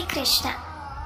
कृष्ण।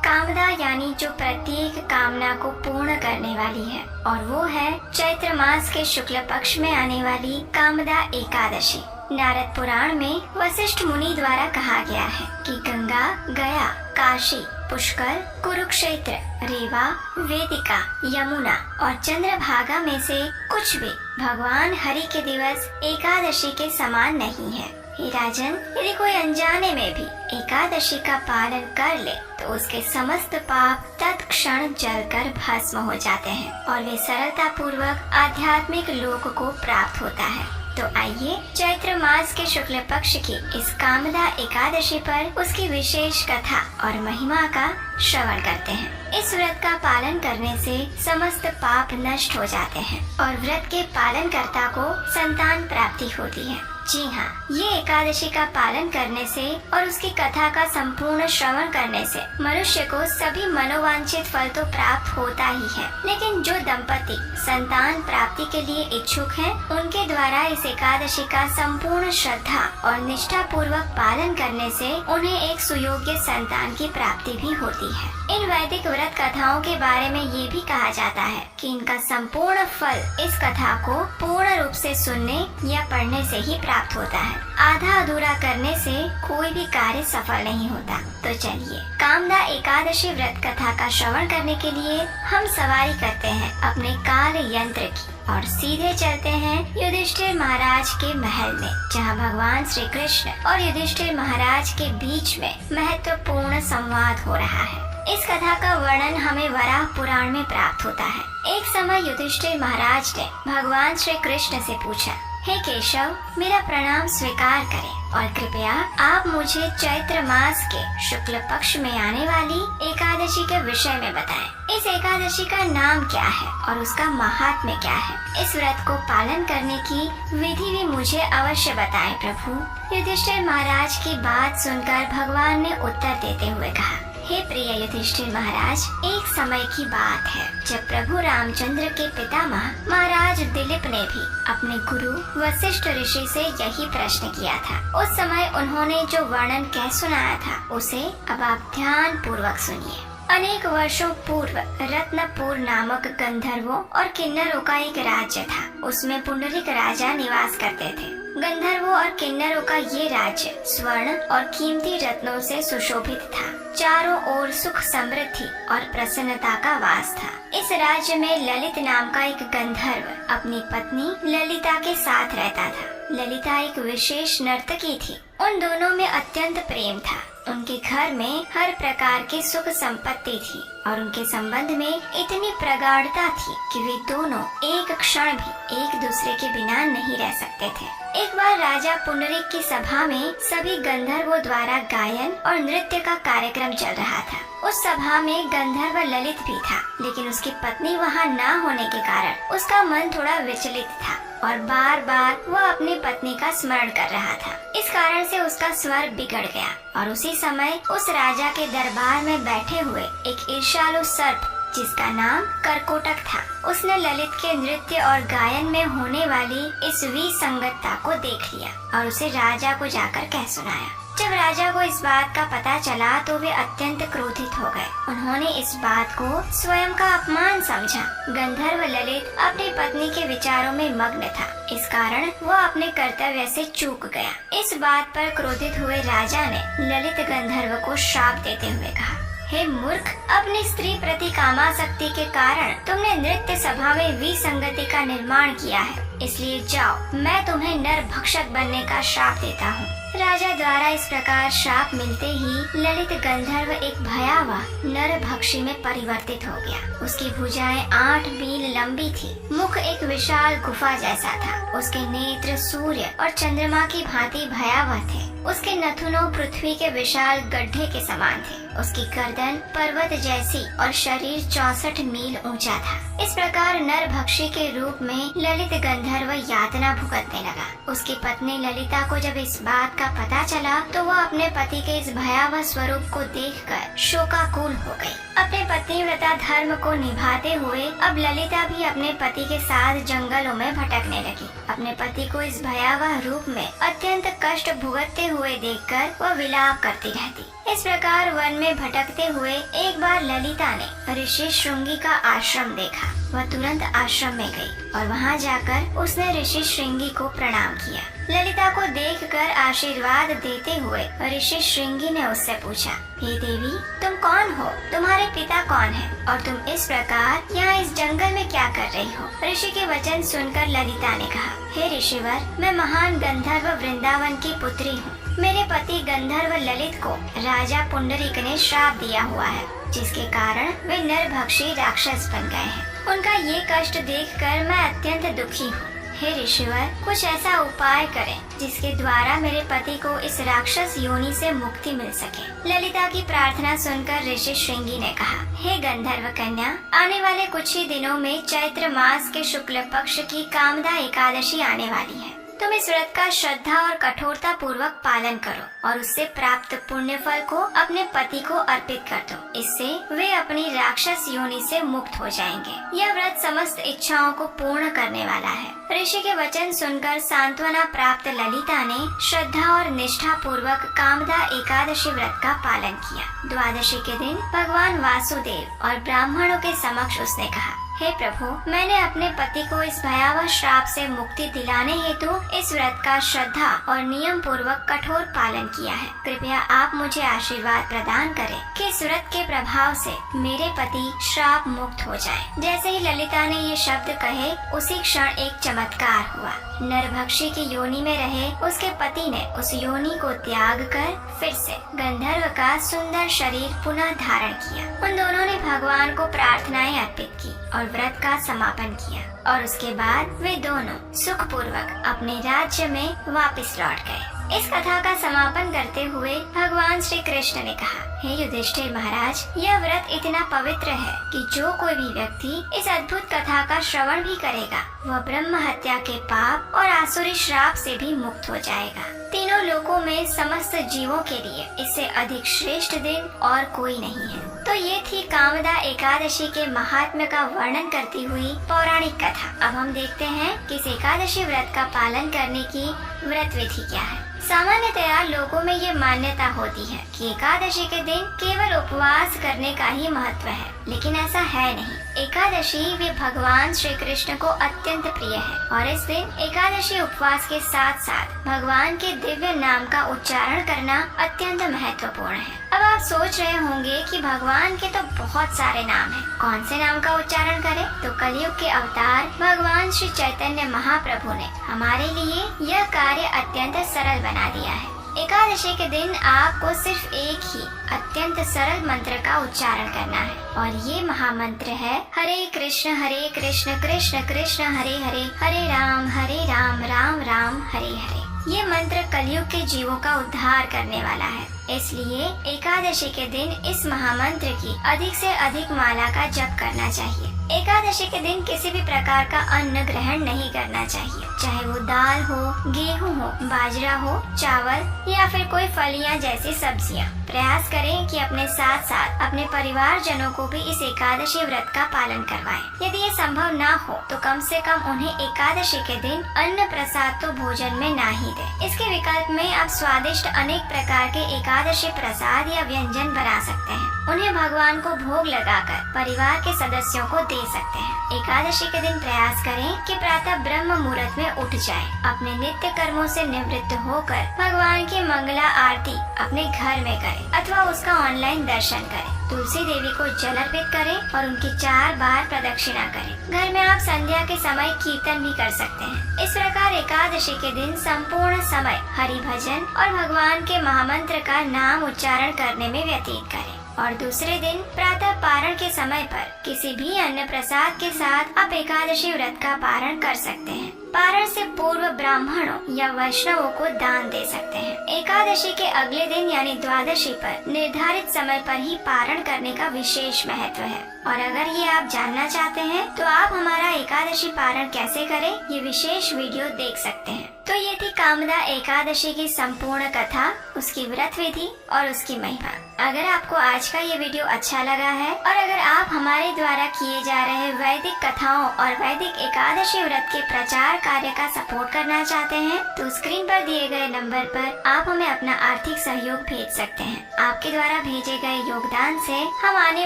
कामदा यानी जो प्रत्येक कामना को पूर्ण करने वाली है, और वो है चैत्र मास के शुक्ल पक्ष में आने वाली कामदा एकादशी। नारद पुराण में वशिष्ठ मुनि द्वारा कहा गया है कि गंगा, गया, काशी, पुष्कर, कुरुक्षेत्र, रेवा, वेदिका, यमुना और चंद्रभागा में से कुछ भी भगवान हरि के दिवस एकादशी के समान नहीं है। हे राजन, यदि कोई अनजाने में भी एकादशी का पालन कर ले तो उसके समस्त पाप तत्क्षण जलकर भस्म हो जाते हैं और वे सरलता पूर्वक आध्यात्मिक लोक को प्राप्त होता है। तो आइए चैत्र मास के शुक्ल पक्ष की इस कामदा एकादशी पर उसकी विशेष कथा और महिमा का श्रवण करते हैं। इस व्रत का पालन करने से समस्त पाप नष्ट हो जाते हैं और व्रत के पालन कर्ता को संतान प्राप्ति होती है। जी हाँ, ये एकादशी का पालन करने से और उसकी कथा का संपूर्ण श्रवण करने से मनुष्य को सभी मनोवांछित फल तो प्राप्त होता ही है, लेकिन जो दंपति संतान प्राप्ति के लिए इच्छुक हैं, उनके द्वारा इस एकादशी का संपूर्ण श्रद्धा और निष्ठा पूर्वक पालन करने से उन्हें एक सुयोग्य संतान की प्राप्ति भी होती है। इन वैदिक व्रत कथाओं के बारे में ये भी कहा जाता है कि इनका संपूर्ण फल इस कथा को पूर्ण रूप से सुनने या पढ़ने से ही प्राप्त होता है। आधा अधूरा करने से कोई भी कार्य सफल नहीं होता। तो चलिए कामदा एकादशी व्रत कथा का श्रवण करने के लिए हम सवारी करते हैं अपने काल यंत्र की और सीधे चलते हैं युधिष्ठिर महाराज के महल में, जहां भगवान श्री कृष्ण और युधिष्ठिर महाराज के बीच में महत्वपूर्ण संवाद हो रहा है। इस कथा का वर्णन हमें वराह पुराण में प्राप्त होता है। एक समय युधिष्ठिर महाराज ने भगवान श्री कृष्ण से पूछा, हे केशव, मेरा प्रणाम स्वीकार करें और कृपया आप मुझे चैत्र मास के शुक्ल पक्ष में आने वाली एकादशी के विषय में बताएं। इस एकादशी का नाम क्या है और उसका महात्म्य क्या है? इस व्रत को पालन करने की विधि भी मुझे अवश्य बताएं प्रभु। युधिष्ठिर महाराज की बात सुनकर भगवान ने उत्तर देते हुए कहा, हे प्रिय युधिष्ठिर महाराज, एक समय की बात है जब प्रभु रामचंद्र के पितामह महाराज दिलीप ने भी अपने गुरु वशिष्ठ ऋषि से यही प्रश्न किया था। उस समय उन्होंने जो वर्णन कह सुनाया था उसे अब आप ध्यान पूर्वक सुनिए। अनेक वर्षों पूर्व रत्नपुर नामक गंधर्वों और किन्नरों का एक राज्य था। उसमें पुंडरीक राजा निवास करते थे। गंधर्वों और किन्नरों का ये राज्य स्वर्ण और कीमती रत्नों से सुशोभित था। चारों ओर सुख समृद्धि और प्रसन्नता का वास था। इस राज्य में ललित नाम का एक गंधर्व अपनी पत्नी ललिता के साथ रहता था। ललिता एक विशेष नर्तकी थी। उन दोनों में अत्यंत प्रेम था। उनके घर में हर प्रकार की सुख संपत्ति थी और उनके संबंध में इतनी प्रगाढ़ता थी कि वे दोनों एक क्षण भी एक दूसरे के बिना नहीं रह सकते थे। एक बार राजा पुंडरीक की सभा में सभी गंधर्वों द्वारा गायन और नृत्य का कार्यक्रम चल रहा था। उस सभा में गंधर्व ललित भी था, लेकिन उसकी पत्नी वहाँ न होने के कारण उसका मन थोड़ा विचलित था और बार बार वह अपनी पत्नी का स्मरण कर रहा था। इस कारण से उसका स्वर बिगड़ गया और उसी समय उस राजा के दरबार में बैठे हुए एक ईर्ष्यालु सर्प, जिसका नाम करकोटक था, उसने ललित के नृत्य और गायन में होने वाली इस विसंगतता को देख लिया और उसे राजा को जाकर कह सुनाया। जब राजा को इस बात का पता चला तो वे अत्यंत क्रोधित हो गए। उन्होंने इस बात को स्वयं का अपमान समझा। गंधर्व ललित अपनी पत्नी के विचारों में मग्न था, इस कारण वह अपने कर्तव्य से चूक गया। इस बात पर क्रोधित हुए राजा ने ललित गंधर्व को श्राप देते हुए कहा, हे मूर्ख, अपनी स्त्री प्रति कामासक्ति के कारण तुमने नृत्य सभा में विसंगति का निर्माण किया है, इसलिए जाओ, मैं तुम्हें नर भक्षक बनने का श्राप देता हूँ। राजा द्वारा इस प्रकार श्राप मिलते ही ललित गंधर्व एक भयावह नर भक्षी में परिवर्तित हो गया। उसकी भुजाएं 8 मील लंबी थी, मुख एक विशाल गुफा जैसा था, उसके नेत्र सूर्य और चंद्रमा की भांति भयावह थे, उसके नथुनों पृथ्वी के विशाल गड्ढे के समान थे, उसकी गर्दन पर्वत जैसी और शरीर 64 मील ऊंचा था। इस प्रकार नर भक्षी के रूप में ललित गंधर्व यातना भुगतने लगा। उसकी पत्नी ललिता को जब इस बात का पता चला तो वह अपने पति के इस भयावह स्वरूप को देखकर शोकाकुल हो गई। अपने पतिव्रता धर्म को निभाते हुए अब ललिता भी अपने पति के साथ जंगलों में भटकने लगी। अपने पति को इस भयावह रूप में अत्यंत कष्ट भुगतते हुए देखकर वह विलाप करती रहती। इस प्रकार वन में भटकते हुए एक बार ललिता ने ऋषि श्रृंगी का आश्रम देखा। वह तुरंत आश्रम में गई और वहां जाकर उसने ऋषि श्रृंगी को प्रणाम किया। ललिता को देखकर आशीर्वाद देते हुए ऋषि श्रृंगी ने उससे पूछा, हे देवी, तुम कौन हो? तुम्हारे पिता कौन है? और तुम इस प्रकार यहाँ इस जंगल में क्या कर रही हो? ऋषि के वचन सुनकर ललिता ने कहा, हे ऋषिवर, मैं महान गंधर्व वृंदावन की पुत्री हूँ। मेरे पति गंधर्व ललित को राजा पुंडरीक ने श्राप दिया हुआ है, जिसके कारण वे नरभक्षी राक्षस बन गए हैं। उनका ये कष्ट देखकर मैं अत्यंत दुखी हूँ। हे ऋषिवर, कुछ ऐसा उपाय करें जिसके द्वारा मेरे पति को इस राक्षस योनि से मुक्ति मिल सके। ललिता की प्रार्थना सुनकर ऋषि श्रृंगी ने कहा, हे गंधर्व कन्या, आने वाले कुछ ही दिनों में चैत्र मास के शुक्ल पक्ष की कामदा एकादशी आने वाली है। तुम इस व्रत का श्रद्धा और कठोरता पूर्वक पालन करो और उससे प्राप्त पुण्य फल को अपने पति को अर्पित कर दो। इससे वे अपनी राक्षस योनि से मुक्त हो जाएंगे। यह व्रत समस्त इच्छाओं को पूर्ण करने वाला है। ऋषि के वचन सुनकर सांत्वना प्राप्त ललिता ने श्रद्धा और निष्ठा पूर्वक कामदा एकादशी व्रत का पालन किया। द्वादशी के दिन भगवान वासुदेव और ब्राह्मणों के समक्ष उसने कहा, हे प्रभु, मैंने अपने पति को इस भयावह श्राप से मुक्ति दिलाने हेतु इस व्रत का श्रद्धा और नियम पूर्वक कठोर पालन किया है। कृपया आप मुझे आशीर्वाद प्रदान करें कि इस व्रत के प्रभाव से मेरे पति श्राप मुक्त हो जाएं। जैसे ही ललिता ने ये शब्द कहे, उसी क्षण एक चमत्कार हुआ। नरभक्षी की योनि में रहे उसके पति ने उस योनि को त्याग कर फिर से गंधर्व का सुंदर शरीर पुनः धारण किया। उन दोनों ने भगवान को प्रार्थनाएं अर्पित की और व्रत का समापन किया और उसके बाद वे दोनों सुखपूर्वक अपने राज्य में वापस लौट गए। इस कथा का समापन करते हुए भगवान श्री कृष्ण ने कहा, हे युधिष्ठिर महाराज, यह व्रत इतना पवित्र है कि जो कोई भी व्यक्ति इस अद्भुत कथा का श्रवण भी करेगा, वह ब्रह्म हत्या के पाप और आसुरी श्राप से भी मुक्त हो जाएगा। तीनों लोकों में समस्त जीवों के लिए इससे अधिक श्रेष्ठ दिन और कोई नहीं है। तो ये थी कामदा एकादशी के महात्म्य का वर्णन करती हुई पौराणिक कथा। अब हम देखते हैं कि इस एकादशी व्रत का पालन करने की व्रत विधि क्या है। सामान्यतया लोगों में ये मान्यता होती है कि एकादशी के दिन केवल उपवास करने का ही महत्व है, लेकिन ऐसा है नहीं। एकादशी वे भगवान श्री कृष्ण को अत्यंत प्रिय है और इस दिन एकादशी उपवास के साथ साथ भगवान के दिव्य नाम का उच्चारण करना अत्यंत महत्वपूर्ण है। अब आप सोच रहे होंगे कि भगवान के तो बहुत सारे नाम हैं, कौन से नाम का उच्चारण करें? तो कलयुग के अवतार भगवान श्री चैतन्य महाप्रभु ने हमारे लिए यह कार्य अत्यंत सरल बना दिया है। एकादशी के दिन आपको सिर्फ एक ही अत्यंत सरल मंत्र का उच्चारण करना है और ये महामंत्र है, हरे कृष्ण कृष्ण कृष्ण हरे हरे, हरे राम राम राम हरे हरे। ये मंत्र कलयुग के जीवों का उद्धार करने वाला है। इसलिए एकादशी के दिन इस महामंत्र की अधिक से अधिक माला का जप करना चाहिए। एकादशी के दिन किसी भी प्रकार का अन्न ग्रहण नहीं करना चाहिए, चाहे वो दाल हो, गेहूं हो, बाजरा हो, चावल या फिर कोई फलियां जैसी सब्जियां। प्रयास करें कि अपने साथ साथ अपने परिवार जनों को भी इस एकादशी व्रत का पालन करवाएं। यदि ये संभव ना हो तो कम से कम उन्हें एकादशी के दिन अन्न प्रसाद तो भोजन में ना ही दें। इसके विकल्प में आप स्वादिष्ट अनेक प्रकार के एकादशी प्रसाद या व्यंजन बना सकते हैं। उन्हें भगवान को भोग लगाकर परिवार के सदस्यों को दे सकते हैं। एकादशी के दिन प्रयास करें कि प्रातः ब्रह्म मुहूर्त में उठ जाएं। अपने नित्य कर्मों से निवृत्त होकर भगवान की मंगला आरती अपने घर में करें अथवा उसका ऑनलाइन दर्शन करें। तुलसी देवी को जल अर्पित करें और उनकी 4 बार प्रदक्षिणा करें। घर में आप संध्या के समय कीर्तन भी कर सकते हैं। इस प्रकार एकादशी के दिन संपूर्ण समय हरि भजन और भगवान के महामंत्र का नाम उच्चारण करने में व्यतीत करें और दूसरे दिन प्रातः पारण के समय पर किसी भी अन्न प्रसाद के साथ आप एकादशी व्रत का पारण कर सकते हैं। पारण से पूर्व ब्राह्मणों या वैष्णवों को दान दे सकते हैं। एकादशी के अगले दिन यानी द्वादशी पर निर्धारित समय पर ही पारण करने का विशेष महत्व है। और अगर ये आप जानना चाहते हैं तो आप हमारा एकादशी पारण कैसे करें ये विशेष वीडियो देख सकते हैं। तो ये थी कामदा एकादशी की संपूर्ण कथा, उसकी व्रत विधि और उसकी महिमा। अगर आपको आज का ये वीडियो अच्छा लगा है और अगर आप हमारे द्वारा किए जा रहे वैदिक कथाओं और वैदिक एकादशी व्रत के प्रचार कार्य का सपोर्ट करना चाहते हैं तो स्क्रीन पर दिए गए नंबर पर आप हमें अपना आर्थिक सहयोग भेज सकते हैं। आपके द्वारा भेजे गए योगदान से हम आने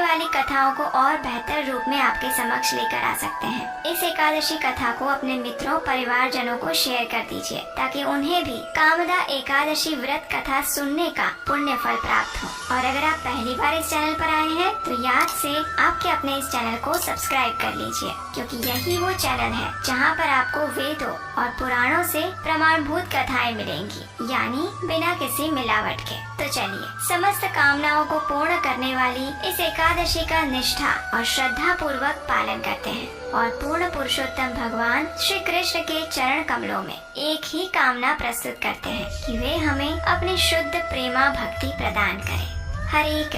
वाली कथाओं को और बेहतर रूप में आपके समक्ष लेकर आ सकते हैं। इस एकादशी कथा को अपने मित्रों परिवारजनों को शेयर कर दीजिए ताकि उन्हें भी कामदा एकादशी व्रत कथा सुनने का पुण्य फल प्राप्त हो। और अगर आप पहली बार इस चैनल पर आए हैं तो याद से आपके अपने इस चैनल को सब्सक्राइब कर लीजिए, क्योंकि यही वो चैनल है जहां पर आपको वेदों और पुराणों से प्रमाणभूत कथाएं मिलेंगी, यानी बिना किसी मिलावट के। तो चलिए समस्त कामनाओं को पूर्ण करने वाली इस एकादशी का निष्ठा और श्रद्धा पूर्वक पालन करते हैं और पूर्ण पुरुषोत्तम भगवान श्री कृष्ण के चरण कमलों में एक ही कामना प्रस्तुत करते हैं कि वे हमें अपनी शुद्ध प्रेमा भक्ति प्रदान करें। हरे